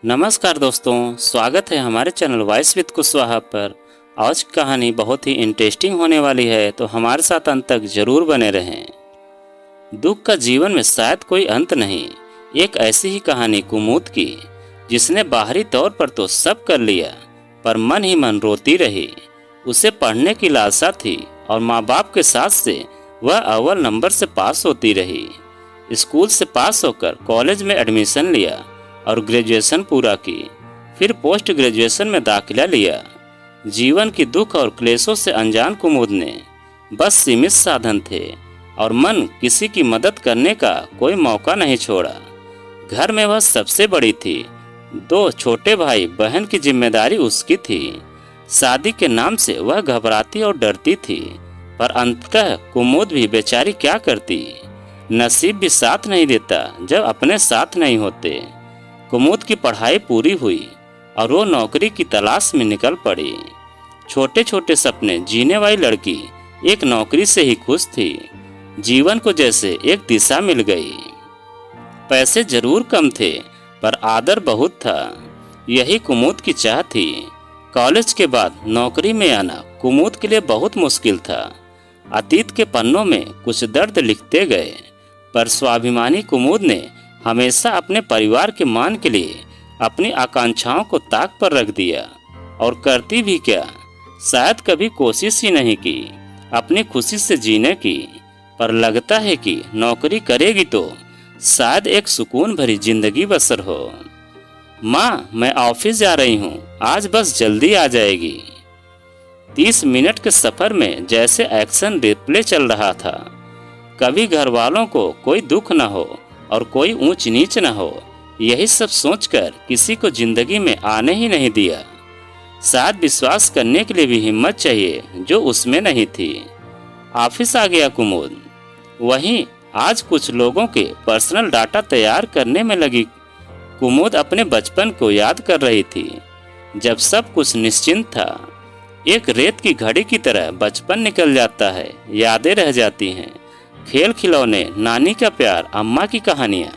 नमस्कार दोस्तों, स्वागत है हमारे चैनल वॉइस विद कुशवाहा पर। आज की कहानी बहुत ही इंटरेस्टिंग होने वाली है, तो हमारे साथ अंत तक जरूर बने रहें। दुख का जीवन में शायद कोई अंत नहीं। एक ऐसी ही कहानी कुमुद की, जिसने बाहरी तौर पर तो सब कर लिया, पर मन ही मन रोती रही। उसे पढ़ने की लालसा थी और माँ बाप के साथ से वह अव्वल नंबर से पास होती रही। स्कूल से पास होकर कॉलेज में एडमिशन लिया और ग्रेजुएशन पूरा की। फिर पोस्ट ग्रेजुएशन में दाखिला लिया। जीवन की दुख और क्लेशों से अनजान कुमुद ने बस सीमित साधन थे और मन किसी की मदद करने का कोई मौका नहीं छोड़ा। घर में वह सबसे बड़ी थी। 2 छोटे भाई बहन की जिम्मेदारी उसकी थी। शादी के नाम से वह घबराती और डरती थी, पर अंततः कुमुद भी बेचारी क्या करती। नसीब भी साथ नहीं देता जब अपने साथ नहीं होते। कुमुद की पढ़ाई पूरी हुई और वो नौकरी की तलाश में निकल पड़ी। छोटे छोटे सपने जीने वाली लड़की एक नौकरी से ही खुश थी। जीवन को जैसे एक दिशा मिल गई। पैसे जरूर कम थे, पर आदर बहुत था। यही कुमुद की चाह थी। कॉलेज के बाद नौकरी में आना कुमुद के लिए बहुत मुश्किल था। अतीत के पन्नों में कुछ दर्द लिखते गए, पर स्वाभिमानी कुमुद ने हमेशा अपने परिवार के मान के लिए अपनी आकांक्षाओं को ताक पर रख दिया। और करती भी क्या, शायद कभी कोशिश ही नहीं की अपनी खुशी से जीने की। पर लगता है कि नौकरी करेगी तो शायद एक सुकून भरी जिंदगी बसर हो। माँ, मैं ऑफिस जा रही हूँ, आज बस जल्दी आ जाएगी। 30 मिनट के सफर में जैसे एक्शन रिप्ले चल रहा था। कभी घर वालों को कोई दुख न हो और कोई ऊंच नीच न हो, यही सब सोचकर किसी को जिंदगी में आने ही नहीं दिया। शायद विश्वास करने के लिए भी हिम्मत चाहिए, जो उसमें नहीं थी। ऑफिस आ गया कुमुद। वहीं आज कुछ लोगों के पर्सनल डाटा तैयार करने में लगी कुमुद अपने बचपन को याद कर रही थी, जब सब कुछ निश्चिंत था। एक रेत की घड़ी की तरह बचपन निकल जाता है, यादें रह जाती हैं। खेल खिलौने, नानी का प्यार, अम्मा की कहानियाँ,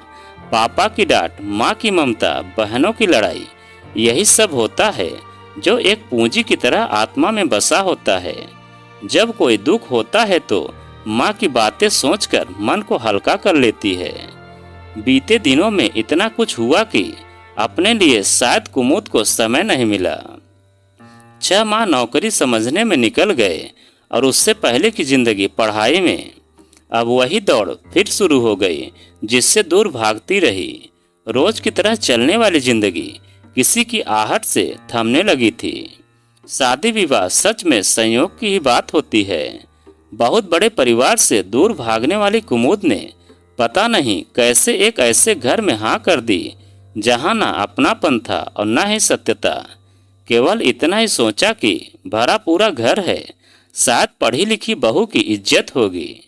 पापा की डांट, माँ की ममता, बहनों की लड़ाई, यही सब होता है जो एक पूंजी की तरह आत्मा में बसा होता है। जब कोई दुख होता है तो माँ की बातें सोचकर मन को हल्का कर लेती है। बीते दिनों में इतना कुछ हुआ कि अपने लिए शायद कुमुद को समय नहीं मिला। 6 माह नौकरी समझने में निकल गए और उससे पहले की जिंदगी पढ़ाई में। अब वही दौड़ फिर शुरू हो गई, जिससे दूर भागती रही। रोज की तरह चलने वाली जिंदगी किसी की आहट से थमने लगी थी। शादी विवाह सच में संयोग की ही बात होती है। बहुत बड़े परिवार से दूर भागने वाली कुमुद ने पता नहीं कैसे एक ऐसे घर में हाँ कर दी, जहाँ ना अपनापन था और ना ही सत्यता। केवल इतना ही सोचा कि भरा पूरा घर है, शायद पढ़ी लिखी बहू की इज्जत होगी।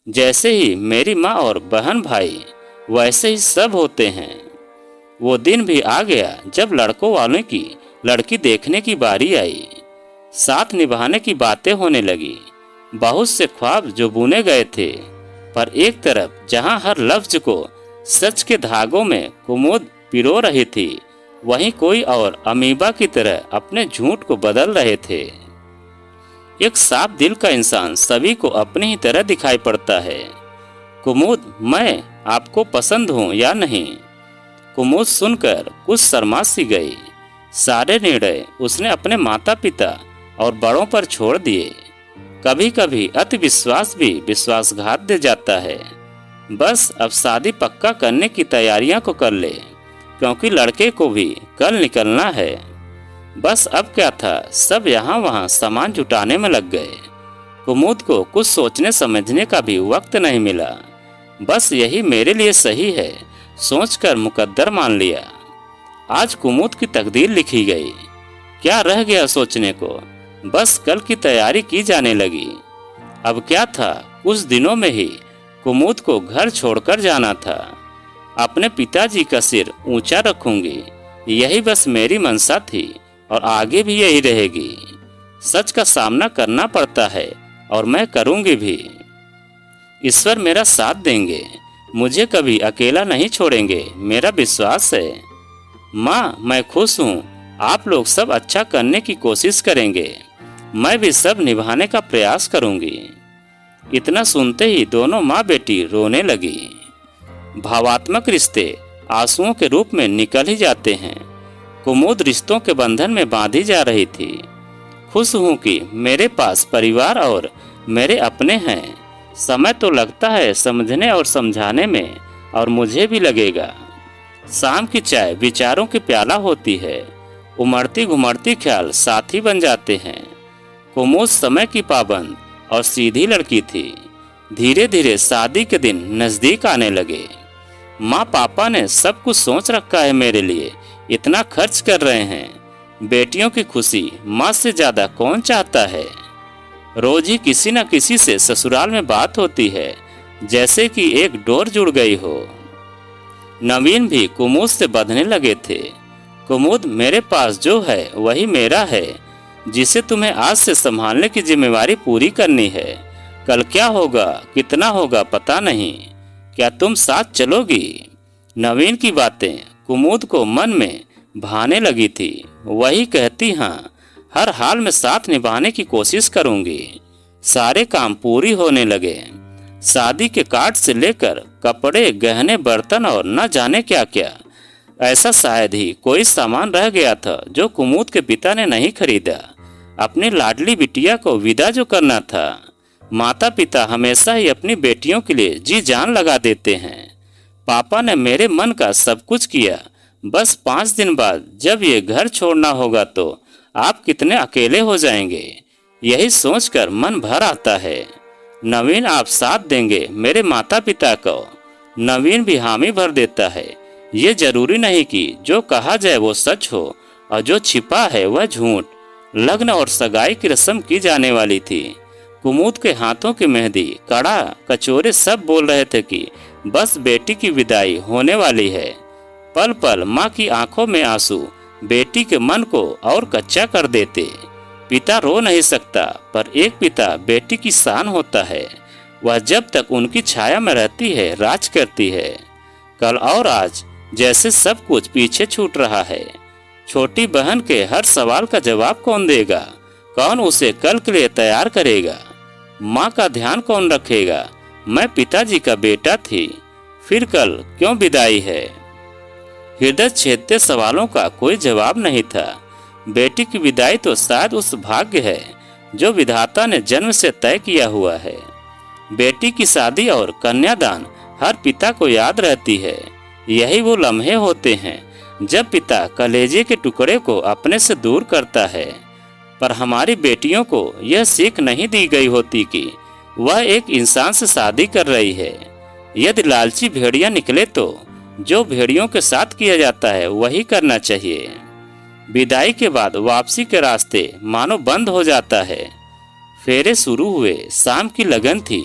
जैसे ही मेरी माँ और बहन भाई, वैसे ही सब होते हैं। वो दिन भी आ गया जब लड़कों वालों की लड़की देखने की बारी आई। साथ निभाने की बातें होने लगी। बहुत से ख्वाब जो बुने गए थे, पर एक तरफ जहाँ हर लफ्ज को सच के धागों में कुमुद पिरो रही थी, वहीं कोई और अमीबा की तरह अपने झूठ को बदल रहे थे। एक साफ दिल का इंसान सभी को अपनी ही तरह दिखाई पड़ता है। कुमुद, मैं आपको पसंद हूँ या नहीं? कुमुद सुनकर कुछ शर्मा सी गई। सारे निर्णय उसने अपने माता पिता और बड़ों पर छोड़ दिए। कभी कभी अति विश्वास भी विश्वासघात दे जाता है। बस अब शादी पक्का करने की तैयारियां को कर ले, क्योंकि लड़के को भी कल निकलना है। बस अब क्या था, सब यहाँ वहाँ सामान जुटाने में लग गए। कुमुद को कुछ सोचने समझने का भी वक्त नहीं मिला। बस यही मेरे लिए सही है सोचकर मुकद्दर मान लिया। आज कुमुद की तकदीर लिखी गई। क्या रह गया सोचने को, बस कल की तैयारी की जाने लगी। अब क्या था, कुछ दिनों में ही कुमुद को घर छोड़कर जाना था। अपने पिताजी का सिर ऊंचा रखूंगी, यही बस मेरी मंशा थी और आगे भी यही रहेगी। सच का सामना करना पड़ता है और मैं करूंगी भी। ईश्वर मेरा साथ देंगे, मुझे कभी अकेला नहीं छोड़ेंगे, मेरा विश्वास है। माँ, मैं खुश हूँ। आप लोग सब अच्छा करने की कोशिश करेंगे। मैं भी सब निभाने का प्रयास करूँगी। इतना सुनते ही दोनों माँ बेटी रोने लगी। भावात्मक रिश्ते आंसुओं के रूप में निकल ही जाते हैं। कुमुद रिश्तों के बंधन में बांधी जा रही थी। खुश हूँ कि मेरे पास परिवार और मेरे अपने हैं। समय तो लगता है समझने और समझाने में, और मुझे भी लगेगा। शाम की चाय विचारों की प्याला होती है। उमड़ती घुमड़ती ख्याल साथी बन जाते हैं। कुमुद समय की पाबंद और सीधी लड़की थी। धीरे धीरे शादी के दिन नजदीक आने लगे। माँ पापा ने सब कुछ सोच रखा है मेरे लिए, इतना खर्च कर रहे हैं। बेटियों की खुशी माँ से ज्यादा कौन चाहता है। रोज ही किसी न किसी से ससुराल में बात होती है, जैसे कि एक डोर जुड़ गई हो। नवीन भी कुमुद से बंधने लगे थे। कुमुद, मेरे पास जो है वही मेरा है, जिसे तुम्हें आज से संभालने की जिम्मेवारी पूरी करनी है। कल क्या होगा, कितना होगा पता नहीं। क्या तुम साथ चलोगी? नवीन की बातें कुमुद को मन में भाने लगी थी। वही कहती, हाँ, हर हाल में साथ निभाने की कोशिश करूंगी। सारे काम पूरी होने लगे। शादी के कार्ड से लेकर कपड़े, गहने, बर्तन और न जाने क्या क्या। ऐसा शायद ही कोई सामान रह गया था जो कुमुद के पिता ने नहीं खरीदा। अपनी लाडली बिटिया को विदा जो करना था। माता पिता हमेशा ही अपनी बेटियों के लिए जी जान लगा देते हैं। पापा ने मेरे मन का सब कुछ किया। बस 5 दिन बाद जब ये घर छोड़ना होगा तो आप कितने अकेले हो जाएंगे, यही सोचकर मन भर आता है। नवीन, आप साथ देंगे मेरे माता पिता को? नवीन भी हामी भर देता है। ये जरूरी नहीं कि जो कहा जाए वो सच हो, और जो छिपा है वह झूठ। लग्न और सगाई की रस्म की जाने वाली थी। कुमुद के हाथों की मेहंदी, कड़ा, कचोरे सब बोल रहे थे कि बस बेटी की विदाई होने वाली है। पल पल माँ की आंखों में आंसू बेटी के मन को और कच्चा कर देते। पिता रो नहीं सकता, पर एक पिता बेटी की शान होता है। वह जब तक उनकी छाया में रहती है राज करती है। कल और आज जैसे सब कुछ पीछे छूट रहा है। छोटी बहन के हर सवाल का जवाब कौन देगा? कौन उसे कल के लिए तैयार करेगा? माँ का ध्यान कौन रखेगा? मैं पिताजी का बेटा थी, फिर कल क्यों विदाई है? हृदय छेदते सवालों का कोई जवाब नहीं था। बेटी की विदाई तो शायद उस भाग्य है जो विधाता ने जन्म से तय किया हुआ है। बेटी की शादी और कन्यादान हर पिता को याद रहती है। यही वो लम्हे होते हैं जब पिता कलेजे के टुकड़े को अपने से दूर करता है। पर हमारी बेटियों को यह सीख नहीं दी गई होती कि वह एक इंसान से शादी कर रही है। यदि लालची भेड़िया निकले तो जो भेड़ियों के साथ किया जाता है वही करना चाहिए। विदाई के बाद वापसी के रास्ते मानो बंद हो जाता है। फेरे शुरू हुए, शाम की लगन थी।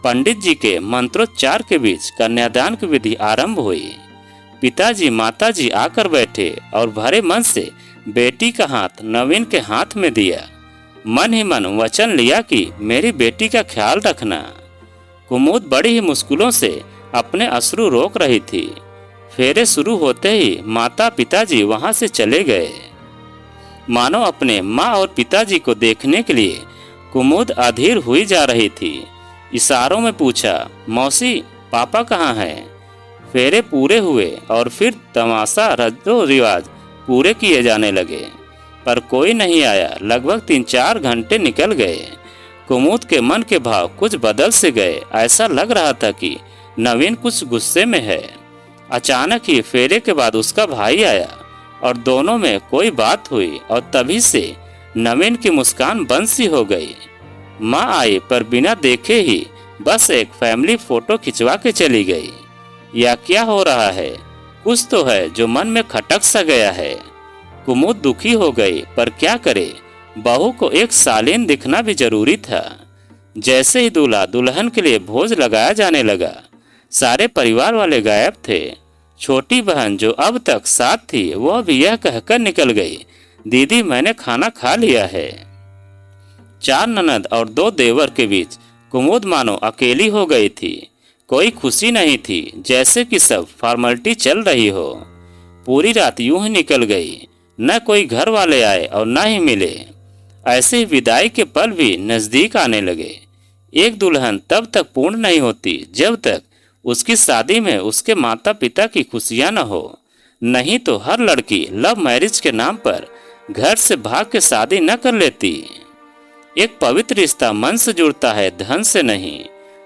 पंडित जी के मंत्रोच्चार के बीच कन्यादान की विधि आरंभ हुई। पिताजी माताजी आकर बैठे और भरे मन से बेटी का हाथ नवीन के हाथ में दिया। मन ही मन वचन लिया कि मेरी बेटी का ख्याल रखना। कुमुद बड़ी ही मुश्किलों से अपने अश्रु रोक रही थी। फेरे शुरू होते ही माता पिताजी वहां से चले गए। मानो अपने माँ और पिताजी को देखने के लिए कुमुद अधीर हुई जा रही थी। इशारों में पूछा, मौसी, पापा कहाँ हैं? फेरे पूरे हुए और फिर तमाशा रस्म रिवाज पूरे किए जाने लगे, पर कोई नहीं आया। लगभग 3-4 घंटे निकल गए। कुमुद के मन के भाव कुछ बदल से गए। ऐसा लग रहा था कि नवीन कुछ गुस्से में है। अचानक ही फेरे के बाद उसका भाई आया और दोनों में कोई बात हुई, और तभी से नवीन की मुस्कान बंद सी हो गई। माँ आई, पर बिना देखे ही बस एक फैमिली फोटो खिंचवा के चली गई। या क्या हो रहा है? कुछ तो है जो मन में खटक सा गया है। कुमुद दुखी हो गई, पर क्या करे, बहू को एक सालीन दिखना भी जरूरी था। जैसे ही दूल्हा दुल्हन के लिए भोज लगाया जाने लगा, सारे परिवार वाले गायब थे। छोटी बहन जो अब तक साथ थी वह भी यह कहकर निकल गई, दीदी मैंने खाना खा लिया है। 4 ननद और 2 देवर के बीच कुमुद मानो अकेली हो गई थी। कोई खुशी नहीं थी, जैसे कि सब फॉर्मेलिटी चल रही हो। पूरी रात यूं ही निकल गई। न कोई घर वाले आए और न ही मिले। ऐसे ही विदाई के पल भी नजदीक आने लगे। एक दुल्हन तब तक पूर्ण नहीं होती जब तक उसकी शादी में उसके माता पिता की खुशियां न हो। नहीं तो हर लड़की लव मैरिज के नाम पर घर से भाग के शादी न कर लेती। एक पवित्र रिश्ता मन से जुड़ता है, धन से नहीं।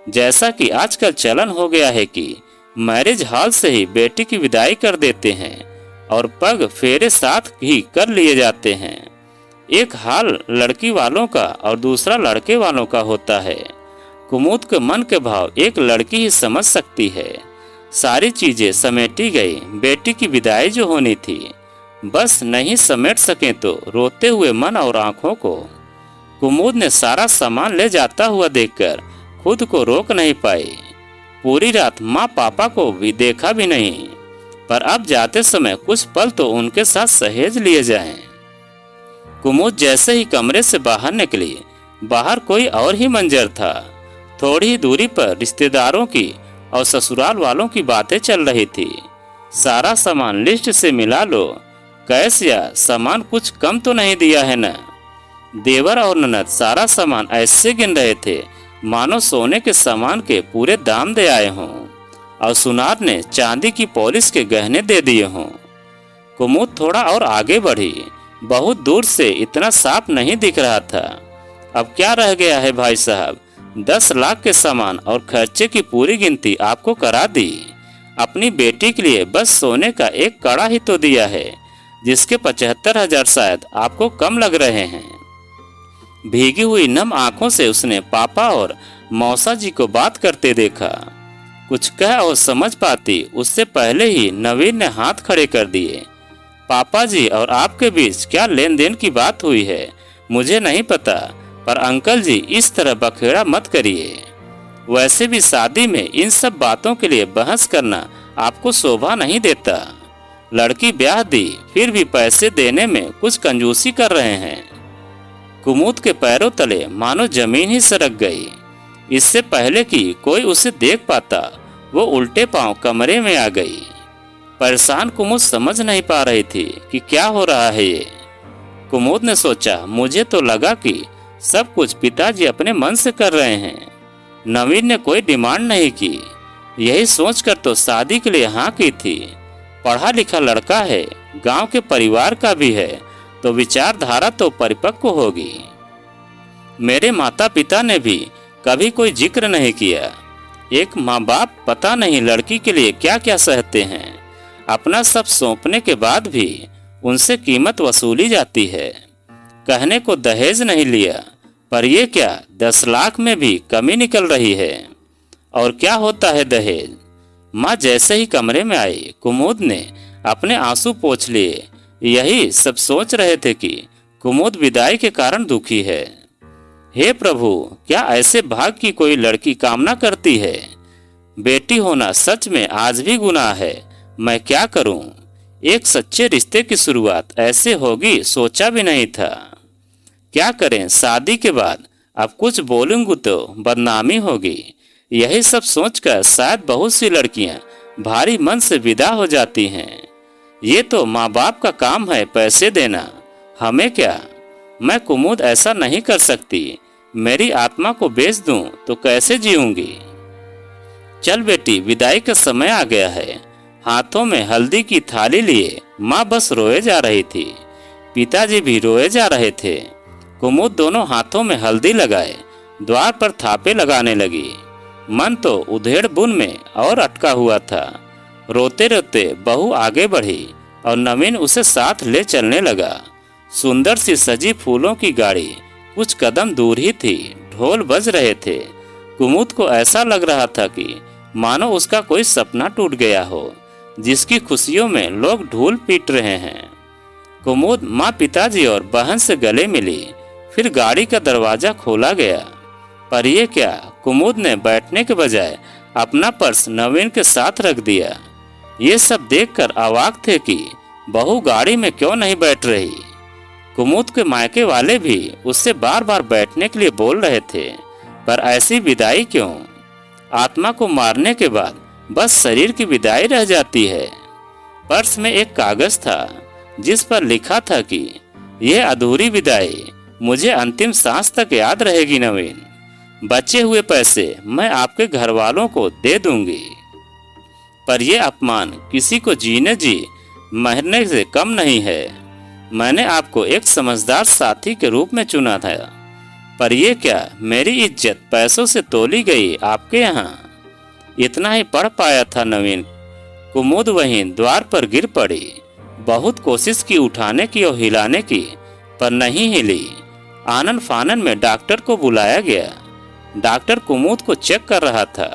जैसा कि आजकल चलन हो गया है कि मैरिज हॉल से ही बेटी की विदाई कर देते हैं और पग फेरे साथ ही कर लिए जाते हैं। एक हाल लड़की वालों का और दूसरा लड़के वालों का होता है। कुमुद के मन के भाव एक लड़की ही समझ सकती है। सारी चीजें समेटी गई। बेटी की विदाई जो होनी थी, बस नहीं समेट सके तो रोते हुए मन और आंखों को। कुमुद ने सारा सामान ले जाता हुआ देखकर खुद को रोक नहीं पाई। पूरी रात माँ पापा को भी देखा भी नहीं, पर अब जाते समय कुछ पल तो उनके साथ सहेज लिए जाएं। कुमुद जैसे ही कमरे से बाहर निकली, बाहर कोई और ही मंजर था। थोड़ी ही दूरी पर रिश्तेदारों की और ससुराल वालों की बातें चल रही थी। सारा सामान लिस्ट से मिला लो, कैश या सामान कुछ कम तो नहीं दिया है न। देवर और ननद सारा सामान ऐसे गिन रहे थे मानो सोने के सामान के पूरे दाम दे आए हों और सुनार ने चांदी की पॉलिश के गहने दे दिए हों। कुमुद थोड़ा और आगे बढ़ी। बहुत दूर से इतना साफ नहीं दिख रहा था। अब क्या रह गया है भाई साहब, 10 लाख के सामान और खर्चे की पूरी गिनती आपको करा दी। अपनी बेटी के लिए बस सोने का एक कड़ा ही तो दिया है, जिसके 75,000 शायद आपको कम लग रहे हैं। भीगी हुई नम आंखों से उसने पापा और मौसा जी को बात करते देखा। कुछ कह और समझ पाती उससे पहले ही नवीन ने हाथ खड़े कर दिए। पापा जी और आपके बीच क्या लेन देन की बात हुई है मुझे नहीं पता, पर अंकल जी इस तरह बखेड़ा मत करिए। वैसे भी शादी में इन सब बातों के लिए बहस करना आपको शोभा नहीं देता। लड़की ब्याह दी, फिर भी पैसे देने में कुछ कंजूसी कर रहे हैं। कुमुद के पैरों तले मानो जमीन ही सरक गई। इससे पहले कि कोई उसे देख पाता, वो उल्टे पांव कमरे में आ गई। परेशान कुमुद समझ नहीं पा रही थी कि क्या हो रहा है ये। कुमुद ने सोचा, मुझे तो लगा कि सब कुछ पिताजी अपने मन से कर रहे हैं। नवीन ने कोई डिमांड नहीं की, यही सोचकर तो शादी के लिए हाँ की थी। पढ़ा लिखा लड़का है, गांव के परिवार का भी है, तो विचारधारा तो परिपक्व होगी। मेरे माता पिता ने भी कभी कोई जिक्र नहीं किया। एक माँ बाप पता नहीं लड़की के लिए क्या क्या सहते हैं। अपना सब सौंपने के बाद भी उनसे कीमत वसूली जाती है। कहने को दहेज नहीं लिया, पर ये क्या 10 लाख में भी कमी निकल रही है। और क्या होता है दहेज। माँ जैसे ही कमरे में आई, कुमुद ने अपने आंसू पोंछ लिए। यही सब सोच रहे थे कि कुमुद विदाई के कारण दुखी है। हे प्रभु, क्या ऐसे भाग की कोई लड़की कामना करती है। बेटी होना सच में आज भी गुनाह है। मैं क्या करूं। एक सच्चे रिश्ते की शुरुआत ऐसे होगी सोचा भी नहीं था। क्या करें, शादी के बाद अब कुछ बोलूंगी तो बदनामी होगी। यही सब सोचकर शायद बहुत सी लड़कियां भारी मन से विदा हो जाती हैं। ये तो माँ बाप का काम है पैसे देना, हमें क्या। मैं कुमुद ऐसा नहीं कर सकती। मेरी आत्मा को बेच दूं तो कैसे जीऊंगी। चल बेटी, विदाई का समय आ गया है। हाथों में हल्दी की थाली लिए माँ बस रोए जा रही थी। पिताजी भी रोए जा रहे थे। कुमुद दोनों हाथों में हल्दी लगाए द्वार पर थापे लगाने लगी। मन तो उधेड़ बुन में और अटका हुआ था। रोते रोते बहू आगे बढ़ी और नवीन उसे साथ ले चलने लगा। सुंदर सी सजी फूलों की गाड़ी कुछ कदम दूर ही थी। ढोल बज रहे थे। कुमुद को ऐसा लग रहा था कि मानो उसका कोई सपना टूट गया हो, जिसकी खुशियों में लोग ढोल पीट रहे हैं। कुमुद माँ, पिताजी और बहन से गले मिली। फिर गाड़ी का दरवाजा खोला गया। पर यह क्या, कुमुद ने बैठने के बजाय अपना पर्स नवीन के साथ रख दिया। ये सब देखकर अवाक थे कि बहू गाड़ी में क्यों नहीं बैठ रही। कुमुद के मायके वाले भी उससे बार बार बैठने के लिए बोल रहे थे, पर ऐसी विदाई क्यों। आत्मा को मारने के बाद बस शरीर की विदाई रह जाती है। पर्स में एक कागज था जिस पर लिखा था कि यह अधूरी विदाई मुझे अंतिम सांस तक याद रहेगी नवीन। बचे हुए पैसे मैं आपके घर वालों को दे दूंगी, पर यह अपमान किसी को जीने जी मरने से कम नहीं है। मैंने आपको एक समझदार साथी के रूप में चुना था, पर यह क्या मेरी इज्जत पैसों से तोली गई आपके यहाँ। इतना ही पढ़ पाया था नवीन। कुमुद वहीं द्वार पर गिर पड़ी। बहुत कोशिश की उठाने की और हिलाने की, पर नहीं हिली। आनन फानन में डॉक्टर को बुलाया गया। डॉक्टर कुमुद को चेक कर रहा था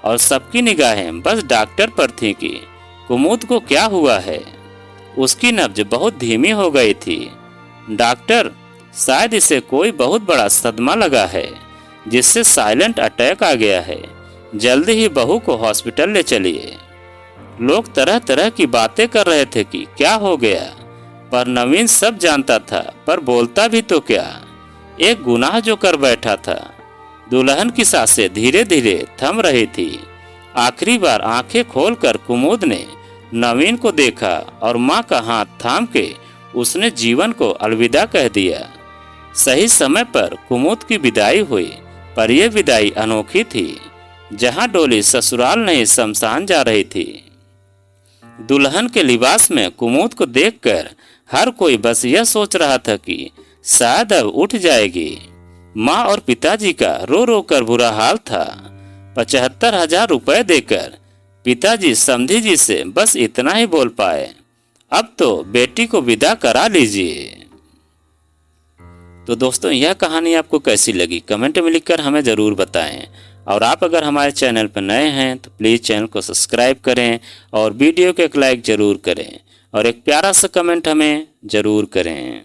और सबकी निगाहें बस डॉक्टर पर थी कि कुमुद को क्या हुआ है। उसकी नब्ज बहुत धीमी हो गई थी। डॉक्टर, शायद इसे कोई बहुत बड़ा सदमा लगा है जिससे साइलेंट अटैक आ गया है। जल्दी ही बहू को हॉस्पिटल ले चलिए। लोग तरह तरह की बातें कर रहे थे कि क्या हो गया, पर नवीन सब जानता था, पर बोलता भी तो क्या। एक गुनाह जो कर बैठा था। दुल्हन की सांसें धीरे धीरे थम रही थी। आखिरी बार आंखें खोलकर कुमुद ने नवीन को देखा और मां का हाथ थाम के उसने जीवन को अलविदा कह दिया। सही समय पर कुमुद की विदाई हुई, पर यह विदाई अनोखी थी। जहां डोली ससुराल नहीं शमशान जा रही थी। दुल्हन के लिबास में कुमुद को देखकर हर कोई बस यह सोच रहा था कि शायद अब उठ जाएगी। माँ और पिताजी का रो रो कर बुरा हाल था। 75,000 रुपए देकर पिताजी समधी जी से बस इतना ही बोल पाए, अब तो बेटी को विदा करा लीजिए। तो दोस्तों, यह कहानी आपको कैसी लगी कमेंट में लिखकर हमें ज़रूर बताएं। और आप अगर हमारे चैनल पर नए हैं तो प्लीज़ चैनल को सब्सक्राइब करें और वीडियो को एक लाइक ज़रूर करें और एक प्यारा सा कमेंट हमें ज़रूर करें।